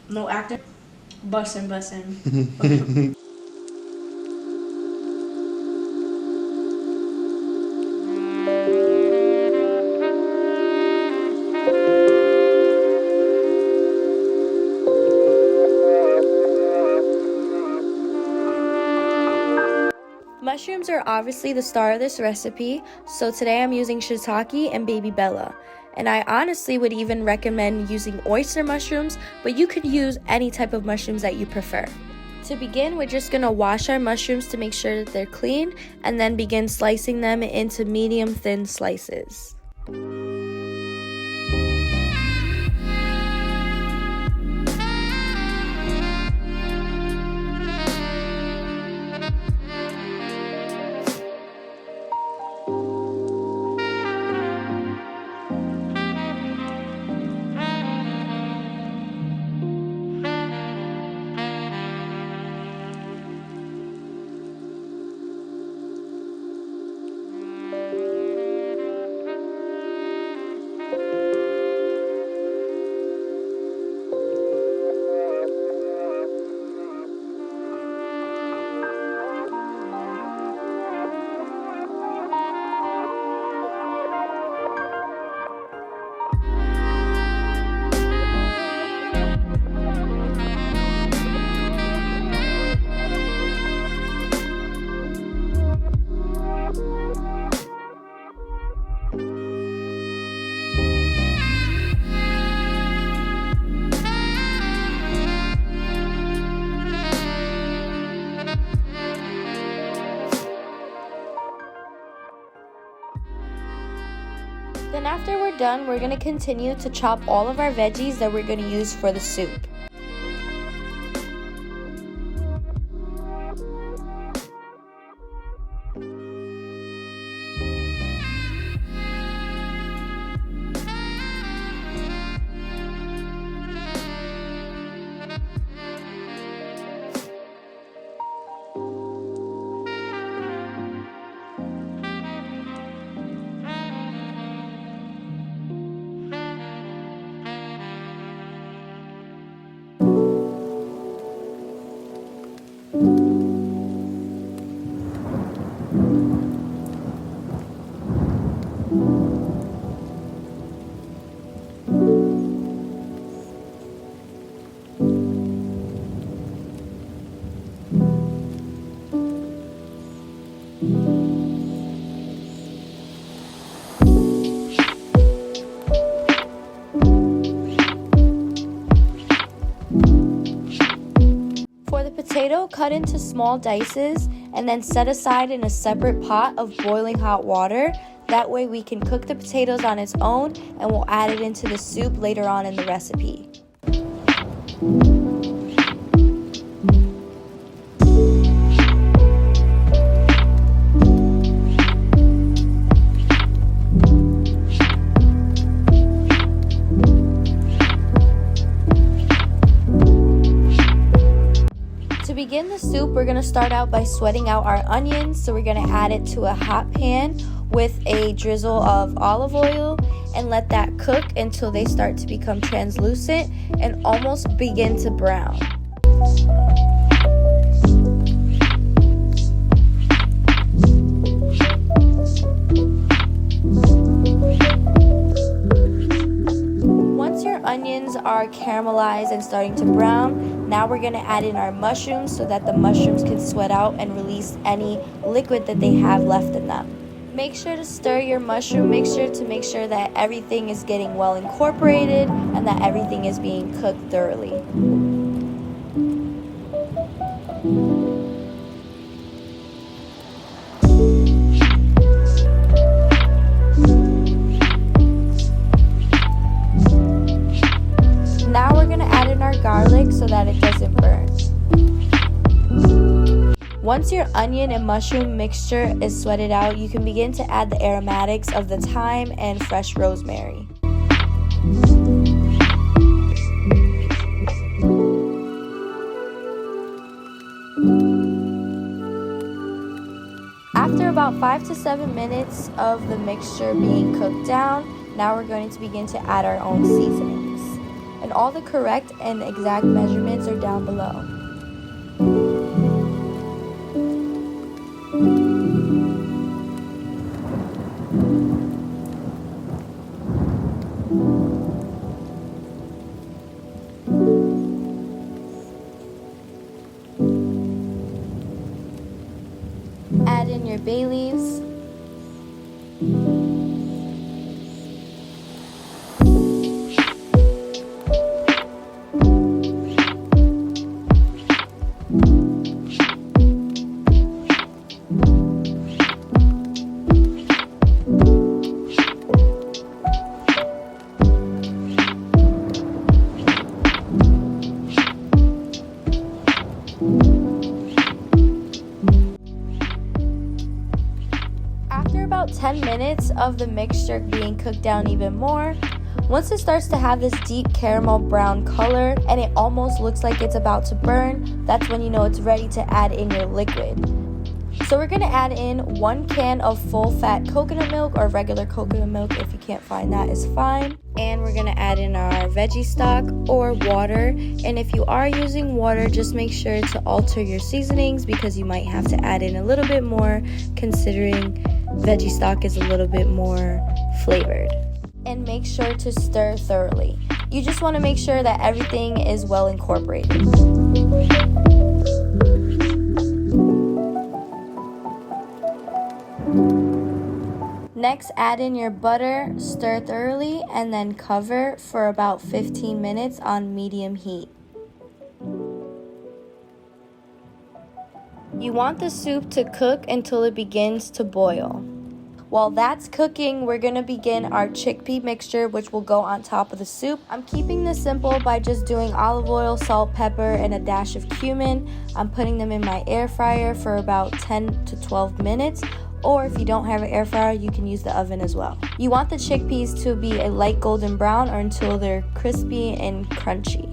No acting. Bussin'. Mushrooms are obviously the star of this recipe, so today I'm using shiitake and baby bella. And I honestly would even recommend using oyster mushrooms, but you could use any type of mushrooms that you prefer. To begin, we're just going to wash our mushrooms to make sure that they're clean, and then begin slicing them into medium thin slices. Then after we're done, we're going to continue to chop all of our veggies that we're going to use for the soup. For the potato, cut into small dices and then set aside in a separate pot of boiling hot water. That way we can cook the potatoes on its own and we'll add it into the soup later on in the recipe. To begin the soup, we're going to start out by sweating out our onions. So we're going to add it to a hot pan with a drizzle of olive oil and let that cook until they start to become translucent and almost begin to brown. Once your onions are caramelized and starting to brown, now we're going to add in our mushrooms so that the mushrooms can sweat out and release any liquid that they have left in them. Make sure to stir your mushroom mixture to make sure that everything is getting well incorporated and that everything is being cooked thoroughly. Now we're going to add in our garlic so that it doesn't burn. Once your onion and mushroom mixture is sweated out, you can begin to add the aromatics of the thyme and fresh rosemary. After about 5 to 7 minutes of the mixture being cooked down, Now we're going to begin to add our own seasonings. And all the correct and exact measurements are down below. Add in your bay leaves. After about 10 minutes of the mixture being cooked down even more, once it starts to have this deep caramel brown color and it almost looks like it's about to burn, that's when you know it's ready to add in your liquid. So we're going to add in 1 can of full fat coconut milk, or regular coconut milk if you can't find that is fine. And we're going to add in our veggie stock or water. And if you are using water, just make sure to alter your seasonings because you might have to add in a little bit more, considering veggie stock is a little bit more flavored. And make sure to stir thoroughly. You just want to make sure that everything is well incorporated. Next, add in your butter, stir thoroughly, and then cover for about 15 minutes on medium heat. You want the soup to cook until it begins to boil. While that's cooking, we're going to begin our chickpea mixture, which will go on top of the soup. I'm keeping this simple by just doing olive oil, salt, pepper, and a dash of cumin. I'm putting them in my air fryer for about 10 to 12 minutes. Or if you don't have an air fryer, you can use the oven as well. You want the chickpeas to be a light golden brown or until they're crispy and crunchy.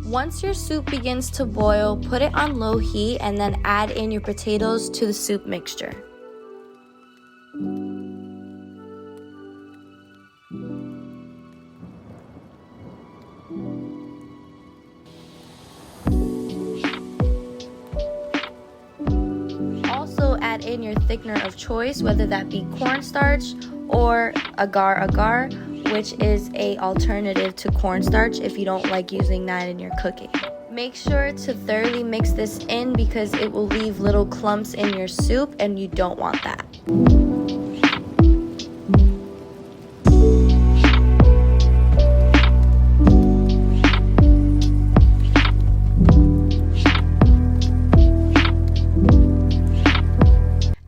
Once your soup begins to boil, put it on low heat and then add in your potatoes to the soup mixture. Also add in your thickener of choice, whether that be cornstarch or agar, which is an alternative to cornstarch if you don't like using that in your cooking. Make sure to thoroughly mix this in because it will leave little clumps in your soup and you don't want that.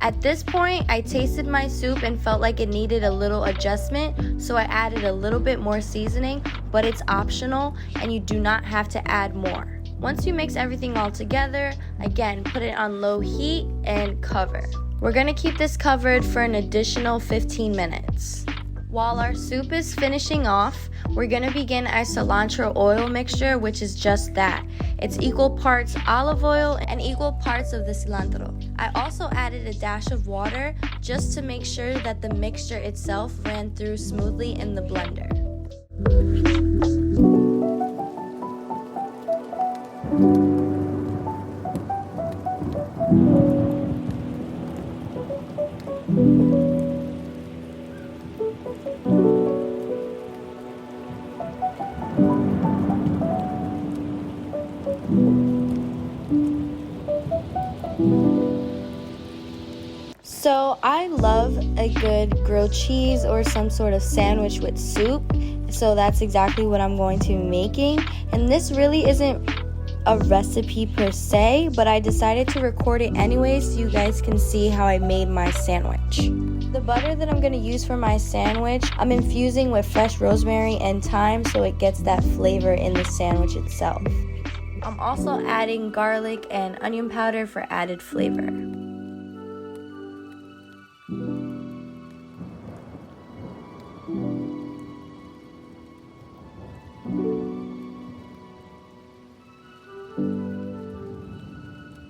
At this point, I tasted my soup and felt like it needed a little adjustment, so I added a little bit more seasoning, but it's optional and you do not have to add more. Once you mix everything all together, again, put it on low heat and cover. We're going to keep this covered for an additional 15 minutes. While our soup is finishing off, we're going to begin our cilantro oil mixture, which is just that. It's equal parts olive oil and equal parts of the cilantro. I also added a dash of water just to make sure that the mixture itself ran through smoothly in the blender. So I love a good grilled cheese or some sort of sandwich with soup. So that's exactly what I'm going to be making. And this really isn't a recipe per se, but I decided to record it anyway so you guys can see how I made my sandwich. The butter that I'm going to use for my sandwich, I'm infusing with fresh rosemary and thyme so it gets that flavor in the sandwich itself. I'm also adding garlic and onion powder for added flavor.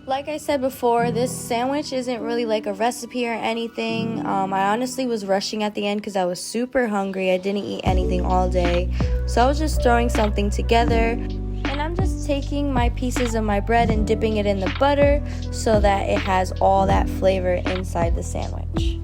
Like I said before, this sandwich isn't really like a recipe or anything. I honestly was rushing at the end because I was super hungry. I didn't eat anything all day. So I was just throwing something together. And I'm just taking my pieces of my bread and dipping it in the butter so that it has all that flavor inside the sandwich.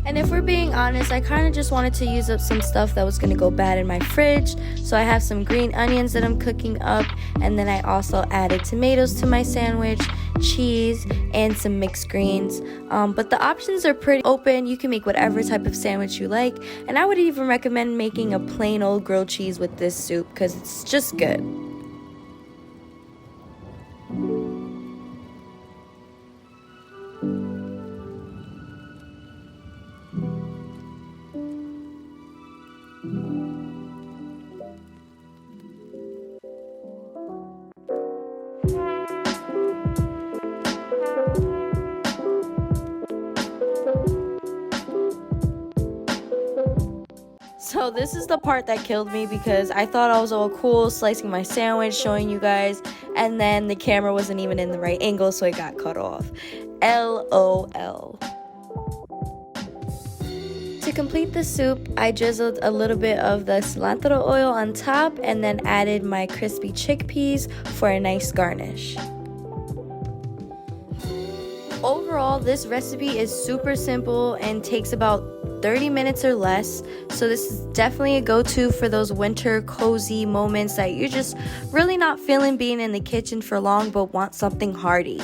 And if we're being honest, I kind of just wanted to use up some stuff that was going to go bad in my fridge. So I have some green onions that I'm cooking up. And then I also added tomatoes to my sandwich, cheese, and some mixed greens. But the options are pretty open. You can make whatever type of sandwich you like. And I would even recommend making a plain old grilled cheese with this soup because it's just good. So this is the part that killed me because I thought I was all cool slicing my sandwich, showing you guys, and then the camera wasn't even in the right angle, so it got cut off. LOL. To complete the soup, I drizzled a little bit of the cilantro oil on top and then added my crispy chickpeas for a nice garnish. Overall, this recipe is super simple and takes about 30 minutes or less, so this is definitely a go-to for those winter cozy moments that you're just really not feeling being in the kitchen for long but want something hearty.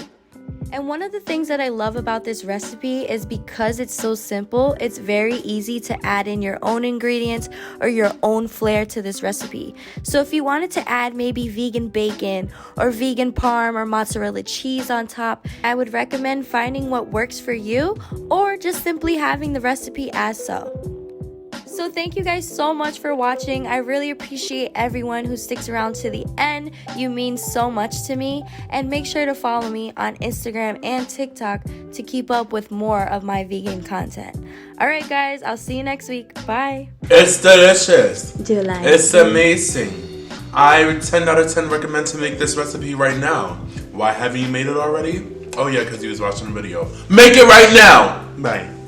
And one of the things that I love about this recipe is because it's so simple, it's very easy to add in your own ingredients or your own flair to this recipe. So if you wanted to add maybe vegan bacon or vegan parm or mozzarella cheese on top, I would recommend finding what works for you or just simply having the recipe as so. So thank you guys so much for watching. I really appreciate everyone who sticks around to the end. You mean so much to me. And make sure to follow me on Instagram and TikTok to keep up with more of my vegan content. Alright guys, I'll see you next week. Bye. It's delicious. Do you like It's amazing. I 10 out of 10 recommend to make this recipe right now. Why haven't you made it already? Oh yeah, because you was watching the video. Make it right now. Bye.